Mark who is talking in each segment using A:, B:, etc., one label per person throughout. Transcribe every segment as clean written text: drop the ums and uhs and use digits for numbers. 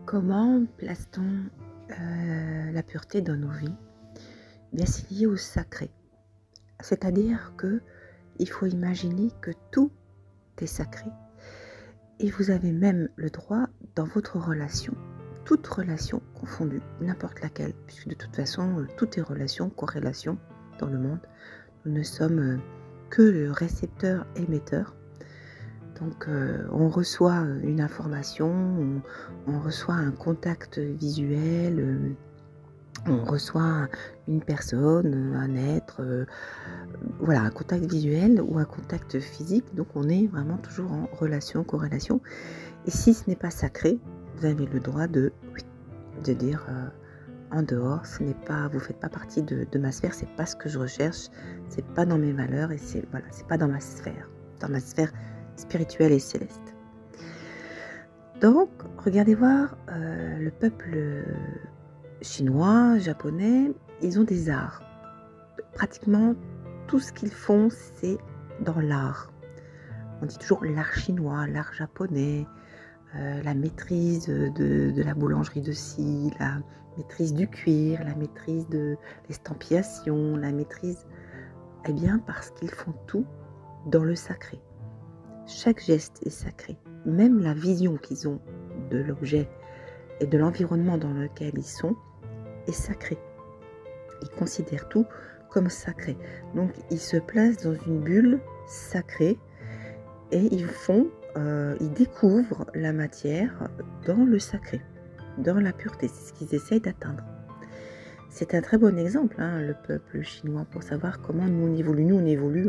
A: Comment place-t-on la pureté dans nos vies? Bien, c'est lié au sacré. C'est-à-dire que il faut imaginer que tout est sacré et vous avez même le droit dans votre relation, toute relation confondue, n'importe laquelle, puisque de toute façon, tout est relation, corrélation dans le monde. Nous ne sommes que le récepteur-émetteur. Donc on reçoit une information, on reçoit un contact visuel, on reçoit une personne, un être, voilà, un contact visuel ou un contact physique. Donc on est vraiment toujours en relation, corrélation. Et si ce n'est pas sacré, vous avez le droit de dire en dehors, ce n'est pas, vous ne faites pas partie de ma sphère, c'est pas ce que je recherche, c'est pas dans mes valeurs et c'est pas dans ma sphère spirituelle et céleste. Donc, regardez voir le peuple chinois, japonais, ils ont des arts. Pratiquement tout ce qu'ils font, c'est dans l'art. On dit toujours l'art chinois, l'art japonais, la maîtrise de la boulangerie de scie, la maîtrise du cuir, la maîtrise de l'estampillation, la maîtrise... Eh bien, parce qu'ils font tout dans le sacré. Chaque geste est sacré. Même la vision qu'ils ont de l'objet et de l'environnement dans lequel ils sont est sacré. Ils considèrent tout comme sacré. Donc, ils se placent dans une bulle sacrée et ils découvrent la matière dans le sacré, dans la pureté. C'est ce qu'ils essayent d'atteindre. C'est un très bon exemple, le peuple chinois, pour savoir comment nous on évolue. Nous, on évolue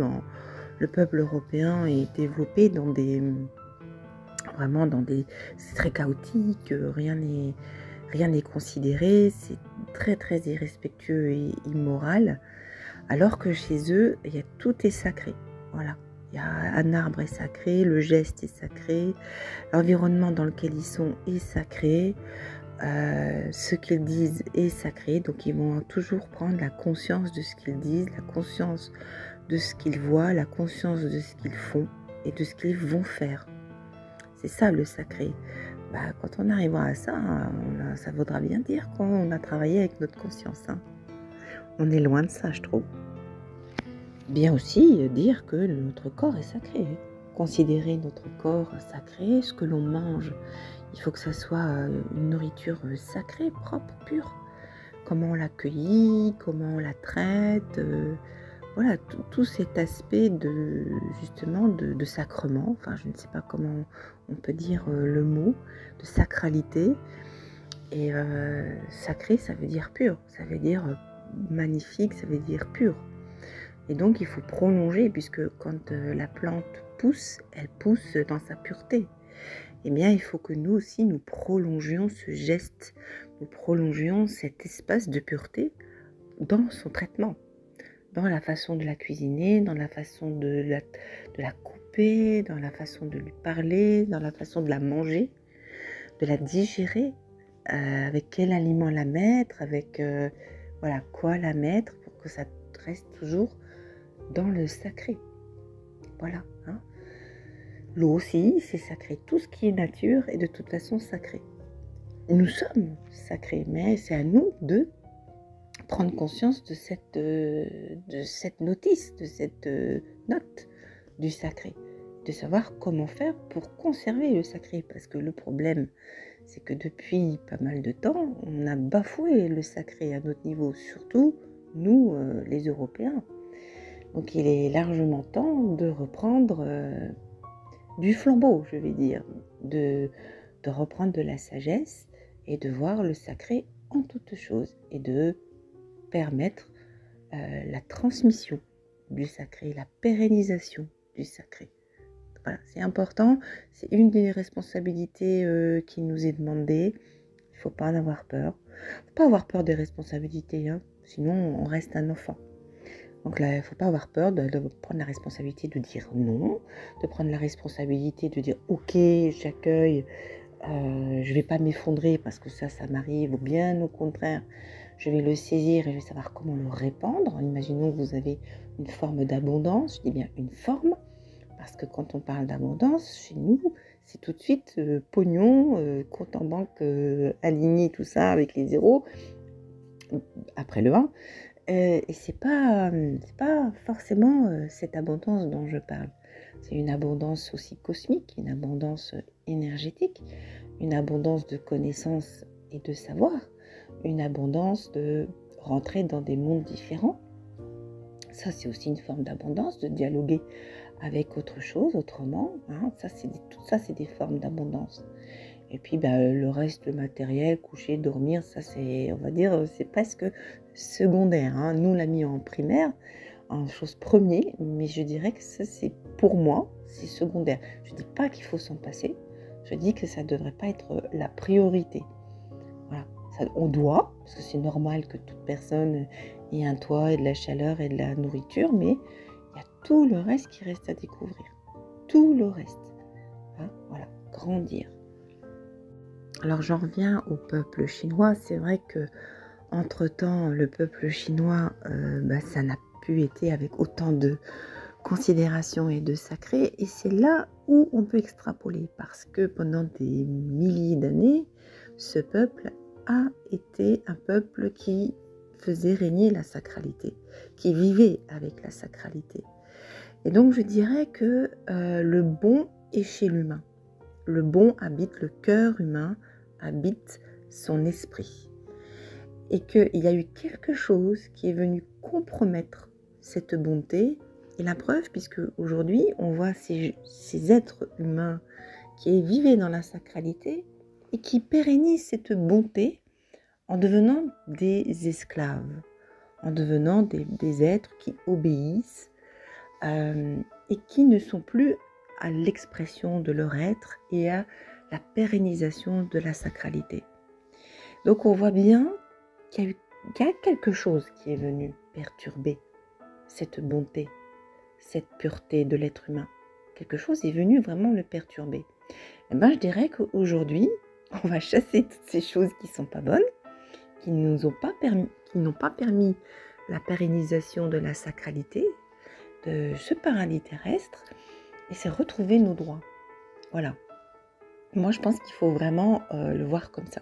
A: le peuple européen est développé vraiment dans des... C'est très chaotique, rien n'est considéré, c'est très très irrespectueux et immoral, alors que chez eux, tout est sacré. Voilà. Il y a un arbre est sacré, le geste est sacré, l'environnement dans lequel ils sont est sacré, ce qu'ils disent est sacré, donc ils vont toujours prendre la conscience de ce qu'ils disent, la conscience de ce qu'ils voient, la conscience de ce qu'ils font et de ce qu'ils vont faire. C'est ça le sacré. Quand on arrivera à ça, ça vaudra bien dire qu'on a travaillé avec notre conscience. On est loin de ça, je trouve. Bien aussi dire que notre corps est sacré. Considérer notre corps sacré, ce que l'on mange, il faut que ça soit une nourriture sacrée, propre, pure. Comment on l'accueille, comment on la traite, voilà, tout cet aspect justement de sacrement, enfin je ne sais pas comment on peut dire le mot, de sacralité. Et sacré, ça veut dire pur, ça veut dire magnifique, ça veut dire pur. Et donc il faut prolonger, puisque quand la plante pousse, elle pousse dans sa pureté. Eh bien, il faut que nous aussi, nous prolongions ce geste, nous prolongions cet espace de pureté dans son traitement, dans la façon de la cuisiner, dans la façon de la couper, dans la façon de lui parler, dans la façon de la manger, de la digérer, avec quel aliment la mettre, avec quoi la mettre pour que ça reste toujours dans le sacré. Voilà. L'eau aussi, c'est sacré. Tout ce qui est nature est de toute façon sacré. Nous sommes sacrés, mais c'est à nous de prendre conscience de cette notice, de cette note du sacré, de savoir comment faire pour conserver le sacré. Parce que le problème, c'est que depuis pas mal de temps, on a bafoué le sacré à notre niveau, surtout nous, les Européens. Donc il est largement temps de reprendre du flambeau, je vais dire, de reprendre de la sagesse et de voir le sacré en toutes choses et de permettre la transmission du sacré, la pérennisation du sacré. Voilà, c'est important, c'est une des responsabilités qui nous est demandée. Il ne faut pas en avoir peur. Il ne faut pas avoir peur des responsabilités, sinon on reste un enfant. Donc là, il ne faut pas avoir peur de prendre la responsabilité de dire non, de prendre la responsabilité de dire ok, j'accueille, je ne vais pas m'effondrer parce que ça m'arrive, ou bien au contraire, je vais le saisir et je vais savoir comment le répandre. Imaginons que vous avez une forme d'abondance, je dis bien une forme, parce que quand on parle d'abondance, chez nous, c'est tout de suite pognon, compte en banque aligné, tout ça, avec les zéros, après le 1. Et c'est pas forcément cette abondance dont je parle. C'est une abondance aussi cosmique, une abondance énergétique, une abondance de connaissances et de savoir, une abondance de rentrer dans des mondes différents. Ça, c'est aussi une forme d'abondance, de dialoguer avec autre chose, autrement. Hein. Tout ça, c'est des formes d'abondance. Et puis, le reste, le matériel, coucher, dormir, ça, c'est, on va dire, c'est presque secondaire. Hein. Nous, on l'a mis en primaire, en chose première, mais je dirais que ça, c'est pour moi, c'est secondaire. Je ne dis pas qu'il faut s'en passer, je dis que ça ne devrait pas être la priorité. Voilà. Ça, on doit, parce que c'est normal que toute personne ait un toit et de la chaleur et de la nourriture, mais il y a tout le reste qui reste à découvrir. Tout le reste. Hein, voilà, grandir. Alors j'en reviens au peuple chinois. C'est vrai que entre-temps, le peuple chinois, ça n'a plus été avec autant de considération et de sacré. Et c'est là où on peut extrapoler, parce que pendant des milliers d'années, ce peuple a été un peuple qui faisait régner la sacralité, qui vivait avec la sacralité. Et donc je dirais que le bon est chez l'humain. Le bon habite le cœur humain, habite son esprit. Et qu'il y a eu quelque chose qui est venu compromettre cette bonté. Et la preuve, puisque aujourd'hui, on voit ces êtres humains qui vivaient dans la sacralité et qui pérennisent cette bonté en devenant des esclaves, en devenant des êtres qui obéissent et qui ne sont plus à l'expression de leur être et à la pérennisation de la sacralité. Donc on voit bien qu'il y a quelque chose qui est venu perturber cette bonté, cette pureté de l'être humain. Quelque chose est venu vraiment le perturber. Et je dirais qu'aujourd'hui, on va chasser toutes ces choses qui ne sont pas bonnes, qui n'ont pas permis la pérennisation de la sacralité, de ce paradis terrestre, et c'est retrouver nos droits. Voilà. Moi, je pense qu'il faut vraiment le voir comme ça.